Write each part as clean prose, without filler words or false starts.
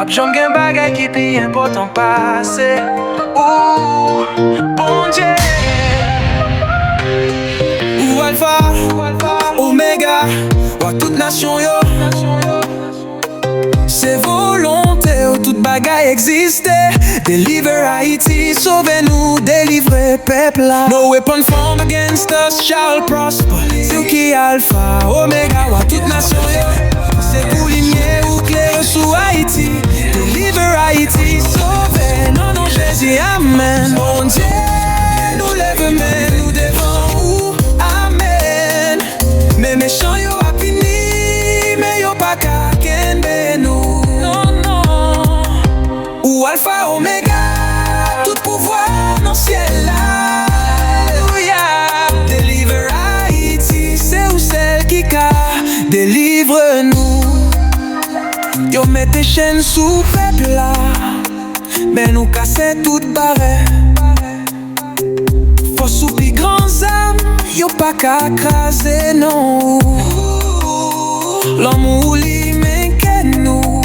Pas jom gen bagay ki pi important pase. Ou, bon Dieu. Ou Alpha, Omega, ou toute nation yo. C'est volonté ou toute bagay existe. Deliver Haiti, sauve-nous, délivrer peuple là. No weapon formed against us shall prosper. C'est ou qui Alpha, Omega, ou toute nation yo. C'est pour ligner ou clair sous Haïti. Deliver Haïti, sauve, non, non, Jésus, amen. Mon Dieu, nous lève mais nous devant ou, amen. Mais méchants yo a fini, mais yo pas qu'à kende nous. Non, non. Ou Alpha, Omega, tout pouvoir dans le ciel là. Alléluia. Deliver Haïti, c'est ou celle qui ka délivre-nous. Yo met des chaînes sous peuple là, mais nous casser toute barrière. Force ou pi grands âmes, yo pas qu'à craser non. L'homme ou li men que nous,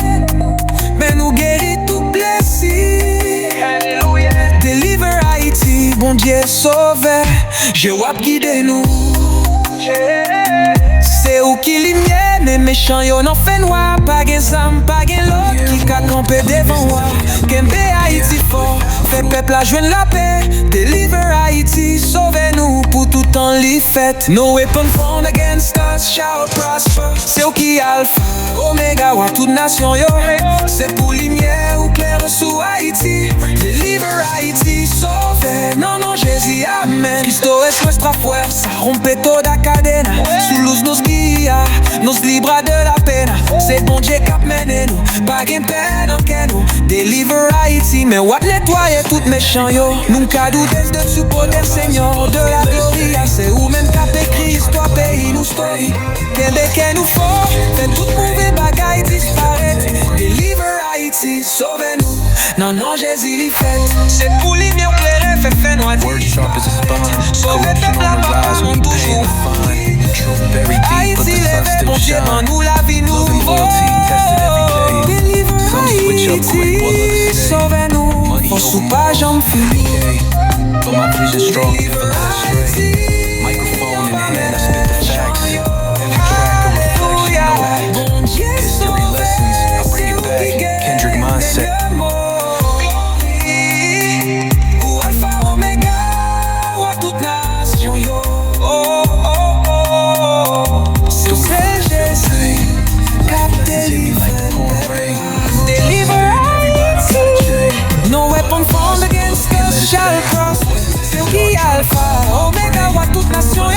mais nous guérit tout blessé. Alléluia. Deliver Haïti, bon Dieu sauve, je wap guide nous. C'est ou qui lumière, mais méchant yo n'en fait noir. Pas gen zam, pas gen l'autre qui ka camper devant moi. Kembe Haïti fort, fait peuple la joindre la paix. Deliver Haïti, sauvez-nous pour tout temps li fête. No weapon formed against us shall prosper. C'est ou qui Alpha, Omega, ou toute nation yo. C'est pour lumière ou clair sous Haïti. Deliver Haïti, sauve, non, non, Jésus, amen. Cristo es nuestra fuerza, rompe toda cadena. Sous luz nos guía, nos libra de la pena. C'est bon Dieu qui mène nous, pas gen peine en nous. Deliver Haïti, mais what nettoyer tout méchant yo. Nunca dudes de tu poder, Seigneur, de la gloria. C'est ou même qu'a écrit histoire, pays nous story. Québec nous fort, fait tout mauvais bagay disparaître. Deliver Haïti, sauve-nous, non, non, Jésus l'y fait. C'est pour lumière claire, fait noir. Sauve peuple la papa, mon toujours. Haïti lève, bon Dieu, en nous la vie nous. Deliver Haïti, sauve-nous, force ou pas j'en fuis. Deliver Haïti, microphone in hand, I spit the facts. Every track a reflection, know bon Dieu, history lessons, I bring it back, Kendrick mindset. Ou Alpha, Omega, ou toute nation yo. C'est Jésus qui délivre. Deliver Haïti. No weapon formed against us shall prosper. C'est qui Alpha, Omega, ou toute nation yo.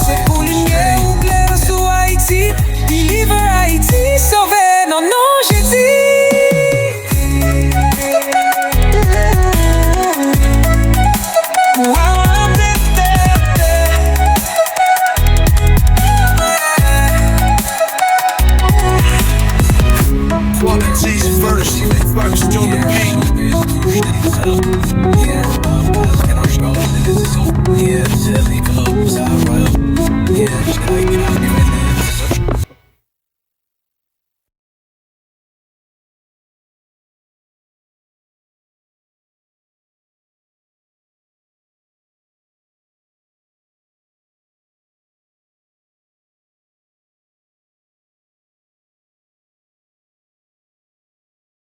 C'est pour lumière ou clair.